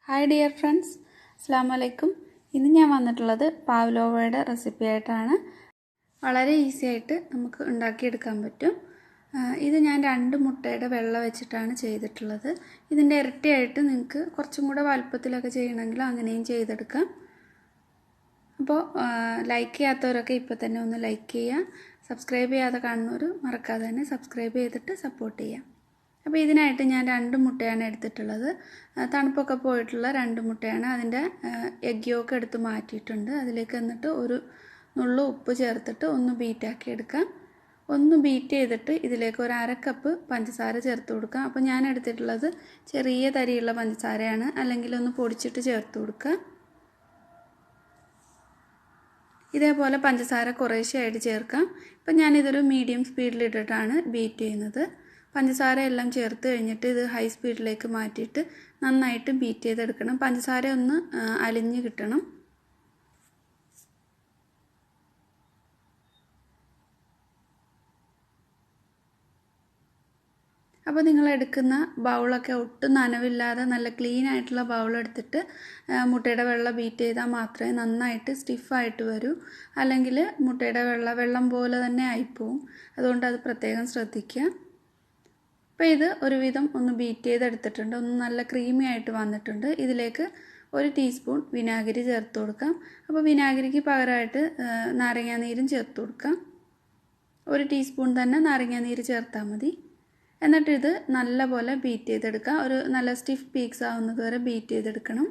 Hi dear friends, Assalamu alaikum. ഇന്ന് ഞാൻ വന്നിട്ടുള്ളത് പാവ്ലോവയുടെ റെസിപ്പി ആയിട്ടാണ്. വളരെ ഈസി ആയിട്ട് നമുക്ക് ഉണ്ടാക്കിയെടുക്കാൻ പറ്റും. ഇത് ഞാൻ 2 മുട്ടയുടെ വെള്ള വെച്ചിട്ടാണ് ചെയ്തിട്ടുള്ളത്. ഇതിന്റെ ഇരട്ടിയായിട്ട് നിങ്ങൾക്ക് കുറച്ചും കൂടെ വലുപ്പത്തിലൊക്കെ ചെയ്യണമെങ്കിൽ അങ്ങനെയും ചെയ്തെടുക്കാം. അപ്പോൾ ലൈക്ക് ചെയ്യാത്തവരൊക്കെ ഇപ്പോൾ തന്നെ ഒന്ന് ലൈക്ക് ചെയ്യുക. സബ്സ്ക്രൈബ് ചെയ്യാതെ കാണുന്നവർ മറക്കാതെ തന്നെ സബ്സ്ക്രൈബ് ചെയ്തിട്ട് സപ്പോർട്ട് ചെയ്യുക. അപ്പോൾ ഇതിനായിട്ട് ഞാൻ 2 മുട്ടയാണ് എടുത്തിട്ടുള്ളത്. തണുപ്പൊക്കെ പോയിട്ടുള്ള 2 മുട്ടയാണ്. അതിൻ്റെ എഗ് യോക്ക് എടുത്ത് മാറ്റിയിട്ടുണ്ട്. അതിലേക്ക് എന്നിട്ട് ഒരു നുള്ളു ഉപ്പ് ചേർത്തിട്ട് ഒന്ന് ബീറ്റാക്കി എടുക്കാം. ഒന്ന് ബീറ്റ് ചെയ്തിട്ട് ഇതിലേക്ക് ഒരു 1/2 കപ്പ് പഞ്ചസാര ചേർത്ത് കൊടുക്കാം. അപ്പോൾ ഞാൻ എടുത്തിട്ടുള്ളത് ചെറിയ തരിയുള്ള പഞ്ചസാരയാണ്, അല്ലെങ്കിൽ ഒന്ന് പൊടിച്ചിട്ട് ചേർത്ത് കൊടുക്കുക. ഇതേപോലെ പഞ്ചസാര കുറേശ്ശെയായിട്ട് ചേർക്കാം. ഇപ്പം ഞാനിതൊരു മീഡിയം സ്പീഡിലിട്ടിട്ടാണ് ബീറ്റ് ചെയ്യുന്നത്. പഞ്ചസാര എല്ലാം ചേർത്ത് കഴിഞ്ഞിട്ട് ഇത് ഹൈ സ്പീഡിലേക്ക് മാറ്റിയിട്ട് നന്നായിട്ട് ബീറ്റ് ചെയ്തെടുക്കണം. പഞ്ചസാര ഒന്ന് അലിഞ്ഞ് കിട്ടണം. അപ്പോൾ നിങ്ങൾ എടുക്കുന്ന ബൗളൊക്കെ ഒട്ടും നനവില്ലാതെ നല്ല ക്ലീൻ ആയിട്ടുള്ള ബൗൾ എടുത്തിട്ട് മുട്ടയുടെ വെള്ള ബീറ്റ് ചെയ്താൽ മാത്രമേ നന്നായിട്ട് സ്റ്റിഫായിട്ട് വരൂ. അല്ലെങ്കിൽ മുട്ടയുടെ വെള്ളം പോലെ തന്നെ ആയിപ്പോവും. അതുകൊണ്ട് അത് പ്രത്യേകം ശ്രദ്ധിക്കുക. അപ്പോൾ ഇത് ഒരുവിധം ഒന്ന് ബീറ്റ് ചെയ്തെടുത്തിട്ടുണ്ട്. ഒന്ന് നല്ല ക്രീമി ആയിട്ട് വന്നിട്ടുണ്ട്. ഇതിലേക്ക് 1 ടീസ്പൂൺ വിനാഗിരി ചേർത്ത് കൊടുക്കാം. അപ്പോൾ വിനാഗിരിക്ക് പകരമായിട്ട് നാരങ്ങാനീരും ചേർത്ത് കൊടുക്കാം. 1 ടീസ്പൂൺ തന്നെ നാരങ്ങാനീര് ചേർത്താൽ മതി. എന്നിട്ട് ഇത് നല്ലപോലെ ബീറ്റ് ചെയ്തെടുക്കാം. ഒരു നല്ല സ്റ്റിഫ് പീക്സ് ആവുന്നത് വരെ ബീറ്റ് ചെയ്തെടുക്കണം.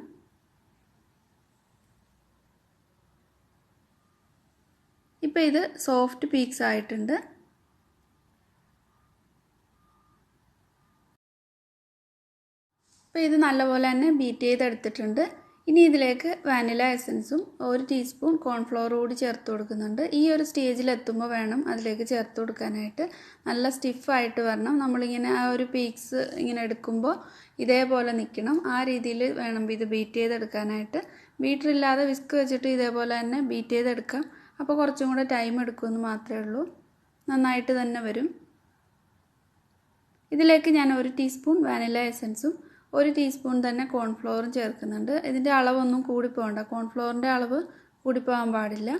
ഇപ്പോൾ ഇത് സോഫ്റ്റ് പീക്സ് ആയിട്ടുണ്ട്. അപ്പോൾ ഇത് നല്ലപോലെ തന്നെ ബീറ്റ് ചെയ്തെടുത്തിട്ടുണ്ട്. ഇനി ഇതിലേക്ക് വാനില എസൻസും 1 ടീസ്പൂൺ കോൺഫ്ലവർ കൂടി ചേർത്ത് കൊടുക്കുന്നുണ്ട്. ഈ ഒരു സ്റ്റേജിൽ എത്തുമ്പോൾ വേണം അതിലേക്ക് ചേർത്ത് കൊടുക്കാനായിട്ട്. നല്ല സ്റ്റിഫായിട്ട് വരണം. നമ്മളിങ്ങനെ ആ ഒരു പീക്സ് ഇങ്ങനെ എടുക്കുമ്പോൾ ഇതേപോലെ നിൽക്കണം. ആ രീതിയിൽ വേണം ഇത് ബീറ്റ് ചെയ്തെടുക്കാനായിട്ട്. ബീറ്ററില്ലാതെ വിസ്ക് വെച്ചിട്ട് ഇതേപോലെ തന്നെ ബീറ്റ് ചെയ്തെടുക്കാം. അപ്പോൾ കുറച്ചും കൂടെ ടൈം എടുക്കുമെന്ന് മാത്രമേ ഉള്ളൂ. നന്നായിട്ട് തന്നെ വരും. ഇതിലേക്ക് ഞാൻ 1 ടീസ്പൂൺ വാനില എസൻസും 1 ടീസ്പൂൺ തന്നെ കോൺഫ്ലവറും ചേർക്കുന്നുണ്ട്. ഇതിൻ്റെ അളവൊന്നും കൂടിപ്പോകണ്ട. കോൺഫ്ലവറിൻ്റെ അളവ് കൂടിപ്പോകാൻ പാടില്ല.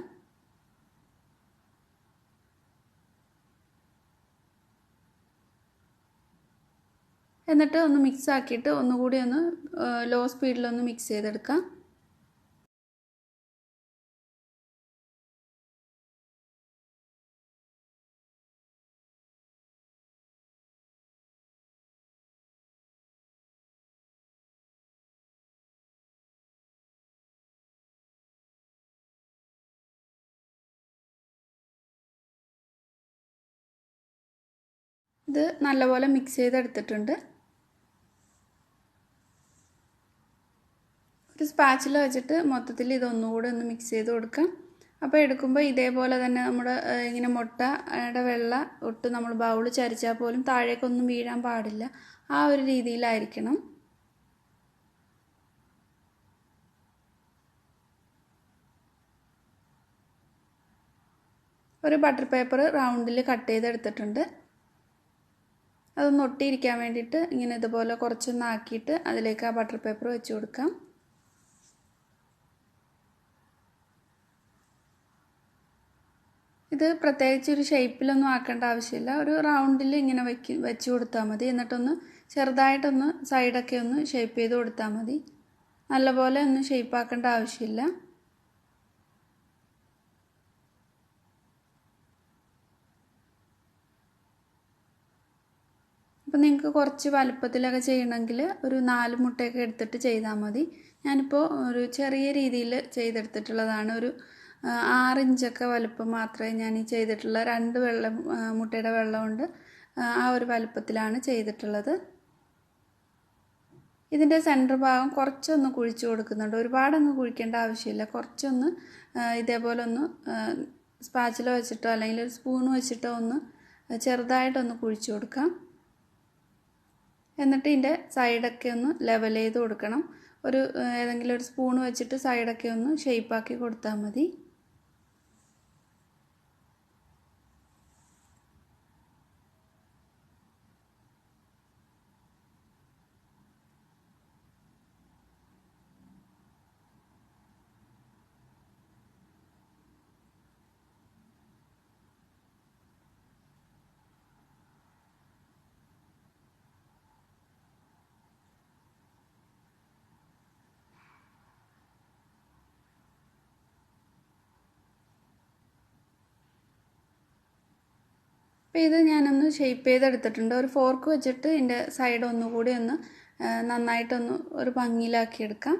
എന്നിട്ട് ഒന്ന് മിക്സ് ആക്കിയിട്ട് ഒന്നുകൂടി ഒന്ന് ലോ സ്പീഡിലൊന്ന് മിക്സ് ചെയ്തെടുക്കാം. ഇത് നല്ലപോലെ മിക്സ് ചെയ്തെടുത്തിട്ടുണ്ട്. ഒരു സ്പാച്ചില വെച്ചിട്ട് മൊത്തത്തിൽ ഇതൊന്നുകൂടെ ഒന്ന് മിക്സ് ചെയ്ത് കൊടുക്കാം. അപ്പോൾ എടുക്കുമ്പോൾ ഇതേപോലെ തന്നെ നമ്മുടെ ഇങ്ങനെ മുട്ടയുടെ വെള്ള ഒട്ട് നമ്മൾ ബൗൾ ചരിച്ചാൽ പോലും താഴേക്കൊന്നും വീഴാൻ പാടില്ല. ആ ഒരു രീതിയിലായിരിക്കണം. ഒരു ബട്ടർ പേപ്പർ റൗണ്ടിൽ കട്ട് ചെയ്തെടുത്തിട്ടുണ്ട്. അതൊന്ന് ഒട്ടിയിരിക്കാൻ വേണ്ടിയിട്ട് ഇങ്ങനെ ഇതുപോലെ കുറച്ചൊന്ന് ആക്കിയിട്ട് അതിലേക്ക് ആ ബട്ടർ പേപ്പർ വെച്ച് കൊടുക്കാം. ഇത് പ്രത്യേകിച്ച് ഒരു ഷേപ്പിലൊന്നും ആക്കേണ്ട ആവശ്യമില്ല. ഒരു റൗണ്ടിൽ ഇങ്ങനെ വെച്ച് കൊടുത്താൽ മതി. എന്നിട്ടൊന്ന് ചെറുതായിട്ടൊന്ന് സൈഡൊക്കെ ഒന്ന് ഷേപ്പ് ചെയ്ത് കൊടുത്താൽ മതി. നല്ലപോലെ ഒന്നും ഷേപ്പ് ആക്കേണ്ട ആവശ്യമില്ല. അപ്പോൾ നിങ്ങൾക്ക് കുറച്ച് വലുപ്പത്തിലൊക്കെ ചെയ്യണമെങ്കിൽ ഒരു 4 മുട്ടയൊക്കെ എടുത്തിട്ട് ചെയ്താൽ മതി. ഞാനിപ്പോൾ ഒരു ചെറിയ രീതിയിൽ ചെയ്തെടുത്തിട്ടുള്ളതാണ്. ഒരു 6 ഇഞ്ചൊക്കെ വലുപ്പം മാത്രമേ ഞാൻ ഈ ചെയ്തിട്ടുള്ള 2 മുട്ടയുടെ വെള്ളം കൊണ്ട് ആ ഒരു വലുപ്പത്തിലാണ് ചെയ്തിട്ടുള്ളത്. ഇതിൻ്റെ സെൻറ്റർ ഭാഗം കുറച്ചൊന്ന് കുഴിച്ചു കൊടുക്കുന്നുണ്ട്. ഒരുപാടൊന്നും കുഴിക്കേണ്ട ആവശ്യമില്ല. കുറച്ചൊന്ന് ഇതേപോലെ ഒന്ന് സ്പാച്ചില വെച്ചിട്ടോ അല്ലെങ്കിൽ ഒരു സ്പൂൺ വെച്ചിട്ടോ ഒന്ന് ചെറുതായിട്ടൊന്ന് കുഴിച്ചു കൊടുക്കാം. എന്നിട്ട് ഇതിൻ്റെ സൈഡൊക്കെ ഒന്ന് ലെവൽ ചെയ്ത് കൊടുക്കണം. ഏതെങ്കിലും ഒരു സ്പൂൺ വെച്ചിട്ട് സൈഡൊക്കെ ഒന്ന് ഷേപ്പാക്കി കൊടുത്താൽ മതി. അപ്പോൾ ഇത് ഞാനൊന്ന് ഷേപ്പ് ചെയ്തെടുത്തിട്ടുണ്ട്. ഒരു ഫോർക്ക് വെച്ചിട്ട് ഇതിൻ്റെ സൈഡ് ഒന്നുകൂടി ഒന്ന് നന്നായിട്ടൊന്ന് ഒരു ഭംഗിയിലാക്കിയെടുക്കാം.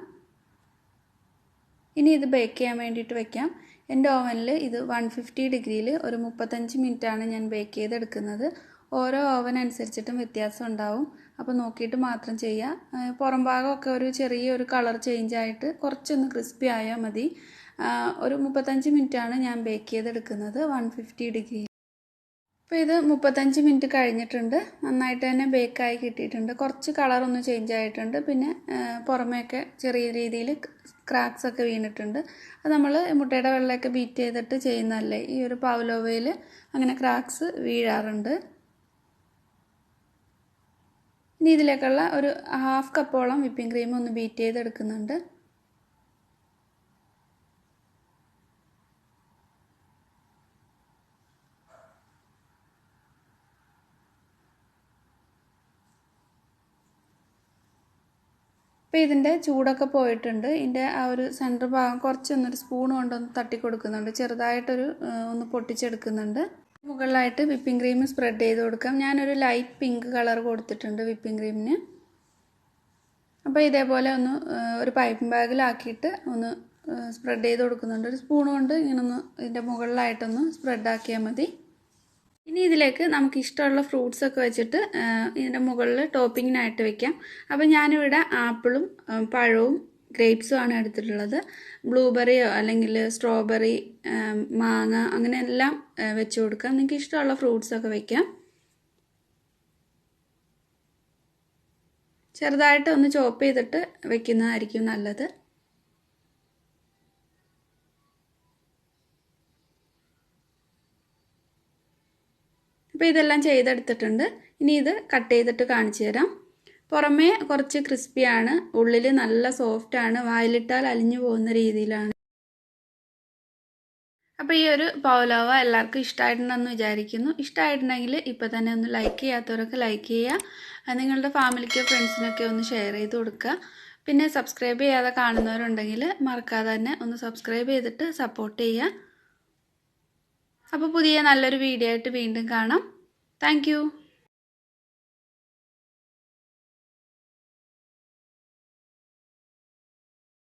ഇനി ഇത് ബേക്ക് ചെയ്യാൻ വേണ്ടിയിട്ട് വെക്കാം. എൻ്റെ ഓവനിൽ ഇത് 150 ഡിഗ്രിയിൽ ഒരു 35 മിനിറ്റാണ് ഞാൻ ബേക്ക് ചെയ്തെടുക്കുന്നത്. ഓരോ ഓവൻ അനുസരിച്ചിട്ടും വ്യത്യാസം ഉണ്ടാവും. അപ്പോൾ നോക്കിയിട്ട് മാത്രം ചെയ്യുക. പുറം ഭാഗമൊക്കെ ഒരു ചെറിയൊരു കളർ ചേഞ്ച് ആയിട്ട് കുറച്ചൊന്ന് ക്രിസ്പി ആയാൽ മതി. ഒരു 35 മിനിറ്റാണ് ഞാൻ ബേക്ക് ചെയ്തെടുക്കുന്നത് 150 ഡിഗ്രി. അപ്പോൾ ഇത് 35 മിനിറ്റ് കഴിഞ്ഞിട്ടുണ്ട്. നന്നായിട്ട് തന്നെ ബേക്കായി കിട്ടിയിട്ടുണ്ട്. കുറച്ച് കളറൊന്ന് ചേഞ്ച് ആയിട്ടുണ്ട്. പിന്നെ പുറമേയൊക്കെ ചെറിയ രീതിയിൽ ക്രാക്സ് ഒക്കെ വീണിട്ടുണ്ട്. അത് നമ്മൾ മുട്ടയുടെ വെള്ളമൊക്കെ ബീറ്റ് ചെയ്തിട്ട് ചെയ്യുന്നതല്ലേ. ഈ ഒരു പവ്ലോവയിൽ അങ്ങനെ ക്രാക്സ് വീഴാറുണ്ട്. ഇനി ഇതിലേക്കുള്ള ഒരു 1/2 കപ്പോളം വിപ്പിംഗ് ക്രീം ഒന്ന് ബീറ്റ് ചെയ്തെടുക്കുന്നുണ്ട്. അപ്പോൾ ഇതിൻ്റെ ചൂടൊക്കെ പോയിട്ടുണ്ട്. ഇതിൻ്റെ ആ ഒരു സെൻറ്റർ ഭാഗം കുറച്ചൊന്നൊരു സ്പൂൺ കൊണ്ടൊന്ന് തട്ടി കൊടുക്കുന്നുണ്ട്. ചെറുതായിട്ടൊരു ഒന്ന് പൊട്ടിച്ചെടുക്കുന്നുണ്ട്. മുകളിലായിട്ട് വിപ്പിംഗ് ക്രീം സ്പ്രെഡ് ചെയ്ത് കൊടുക്കാം. ഞാനൊരു ലൈറ്റ് പിങ്ക് കളർ കൊടുത്തിട്ടുണ്ട് വിപ്പിംഗ് ക്രീമിന്. അപ്പോൾ ഇതേപോലെ ഒന്ന് ഒരു പൈപ്പിംഗ് ബാഗിലാക്കിയിട്ട് ഒന്ന് സ്പ്രെഡ് ചെയ്ത് കൊടുക്കുന്നുണ്ട്. ഒരു സ്പൂൺ കൊണ്ട് ഇങ്ങനെ ഒന്ന് ഇതിൻ്റെ മുകളിലായിട്ടൊന്ന് സ്പ്രെഡ് ആക്കിയാൽ മതി. ഇനി ഇതിലേക്ക് നമുക്ക് ഇഷ്ടമുള്ള ഫ്രൂട്ട്സ് ഒക്കെ വെച്ചിട്ട് ഇതിൻ്റെ മുകളിൽ ടോപ്പിങ്ങിനായിട്ട് വെക്കാം. അപ്പോൾ ഞാനിവിടെ ആപ്പിളും പഴവും ഗ്രേപ്സും ആണ് എടുത്തിട്ടുള്ളത്. ബ്ലൂബെറിയോ അല്ലെങ്കിൽ സ്ട്രോബെറി, മാങ്ങ അങ്ങനെ എല്ലാം വെച്ച് കൊടുക്കാം. നിങ്ങൾക്ക് ഇഷ്ടമുള്ള ഫ്രൂട്ട്സ് ഒക്കെ വെക്കാം. ചെറുതായിട്ട് ഒന്ന് ചോപ്പ് ചെയ്തിട്ട് വെക്കുന്നതായിരിക്കും നല്ലത്. അപ്പോൾ ഇതെല്ലാം ചെയ്തെടുത്തിട്ടുണ്ട്. ഇനി ഇത് കട്ട് ചെയ്തിട്ട് കാണിച്ചു തരാം. പുറമേ കുറച്ച് ക്രിസ്പിയാണ്, ഉള്ളിൽ നല്ല സോഫ്റ്റാണ്, വായിലിട്ടാൽ അലിഞ്ഞു പോകുന്ന രീതിയിലാണ്. അപ്പോൾ ഈ ഒരു പവ്ലോവ എല്ലാവർക്കും ഇഷ്ടമായിട്ടുണ്ടെന്ന് വിചാരിക്കുന്നു. ഇഷ്ടമായിട്ടുണ്ടെങ്കിൽ ഇപ്പോൾ തന്നെ ഒന്ന് ലൈക്ക് ചെയ്യാത്തവരൊക്കെ ലൈക്ക് ചെയ്യുക. നിങ്ങളുടെ ഫാമിലിക്കോ ഫ്രണ്ട്സിനൊക്കെ ഒന്ന് ഷെയർ ചെയ്ത് കൊടുക്കുക. പിന്നെ സബ്സ്ക്രൈബ് ചെയ്യാതെ കാണുന്നവരുണ്ടെങ്കിൽ മറക്കാതെ തന്നെ ഒന്ന് സബ്സ്ക്രൈബ് ചെയ്തിട്ട് സപ്പോർട്ട് ചെയ്യുക. അപ്പോൾ പുതിയ നല്ലൊരു വീഡിയോ ആയിട്ട് വീണ്ടും കാണാം. Thank you.